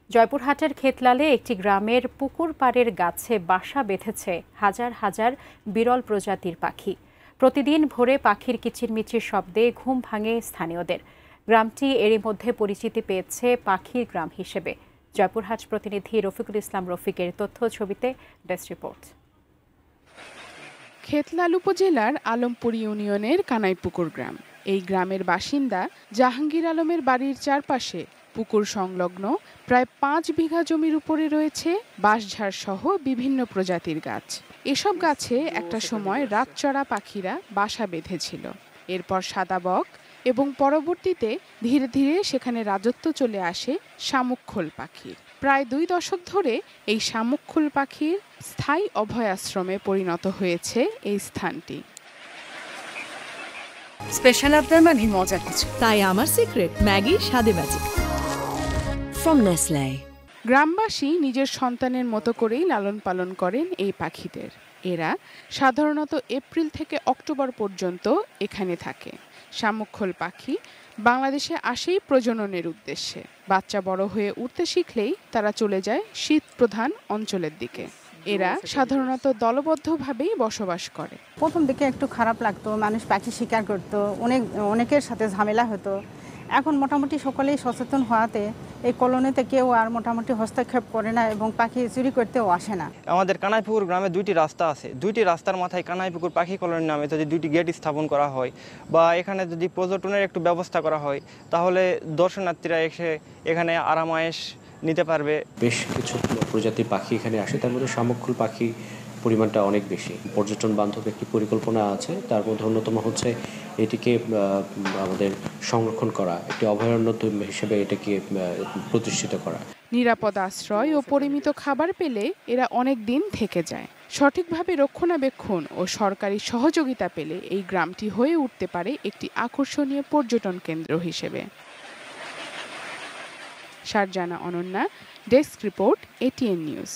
জয়পুরহাটের খেতলালে একটি গ্রামের পুকুর পাড়ের গাছে বাসা বেঁধেছে হাজার হাজার বিরল প্রজাতির পাখি। প্রতিদিন ভোরে পাখির কিচিরমিচির শব্দে ঘুম ভাঙে স্থানীয়দের। গ্রামটি এরই মধ্যে পরিচিতি পেয়েছে পাখির গ্রাম হিসেবে। জয়পুরহাট প্রতিনিধি রফিকুল ইসলাম রফিকের তথ্য ছবিতে ডেস্ক রিপোর্ট। খেতলাল উপজেলার আলমপুর ইউনিয়নের কানাইপুকুর গ্রাম। এই গ্রামের বাসিন্দা জাহাঙ্গীর আলমের বাড়ির চারপাশে পুকুর সংলগ্ন প্রায় 5 বিঘা জমির উপরে রয়েছে বাঁশঝাড় সহ বিভিন্ন প্রজাতির গাছ। এসব গাছে একটা সময় রাতচরা পাখিরা বাসা বেঁধেছিল। এরপর সাদা বক এবং পরবর্তীতে ধীরে ধীরে সেখানে রাজত্ব চলে আসে শামুকখোল পাখির। প্রায় 2 দশক ধরে এই শামুকখোল পাখির স্থায়ী অভয়াশ্রমে পরিণত হয়েছে এই স্থানটি। স্পেশাল আপনার মানে মজার কিছু, তাই আমার সিক্রেট ম্যাগি স্বাদে ম্যাজিক ফ্রম নেসলে। গ্রামবাসী নিজের সন্তানের মতো করেই লালন পালন করেন এই পাখিদের। এরা সাধারণত এপ্রিল থেকে অক্টোবর পর্যন্ত এখানে থাকে। শামুকখোল পাখি বাংলাদেশে আসেই প্রজননের উদ্দেশ্যে। বাচ্চা বড় হয়ে উঠতে শিখলেই তারা চলে যায় শীত প্রধান অঞ্চলের দিকে। এরা সাধারণত দলবদ্ধভাবেই বসবাস করে। প্রথম দিকে একটু খারাপ লাগতো, মানুষ পাখি শিকার করতো, অনেকের সাথে ঝামেলা হতো। এখন মোটামুটি সকলেই সচেতন হওয়াতে এই কলোনিতে কেউ আর মোটামুটি হস্তক্ষেপ করে না এবং পাখি চুরি করতেও আসে না। আমাদের কানাইপুকুর গ্রামে 2টি রাস্তা আছে। 2টি রাস্তার মাথায় কানাইপুকুর পাখি কলোনি নামে যদি 2টি গেট স্থাপন করা হয় বা এখানে যদি পর্যটনের একটু ব্যবস্থা করা হয়, তাহলে দর্শনার্থীরা এসে এখানে আরামায়েশ নিতে পারবে। বেশ কিছু প্রজাতির পাখি এখানে আসে, তার মধ্যে শামুকখোল পাখি পরিমাণটা অনেক বেশি। পর্যটন বান্ধব একটি পরিকল্পনা আছে, তার মধ্যে অন্যতম হচ্ছে এটিকে আমাদের সংরক্ষণ করণ, একটি অভয়ারণ্য হিসেবে এটাকে প্রতিষ্ঠিত করা। নিরাপদ আশ্রয় ও পরিমিত খাবার পেলে এরা অনেক দিন থেকে যায়। সঠিকভাবে রক্ষণাবেক্ষণ ও সরকারি সহযোগিতা পেলে এই গ্রামটি হয়ে উঠতে পারে একটি আকর্ষণীয় পর্যটন কেন্দ্র হিসেবে। Sharjana Ananya, desk report, ATN news.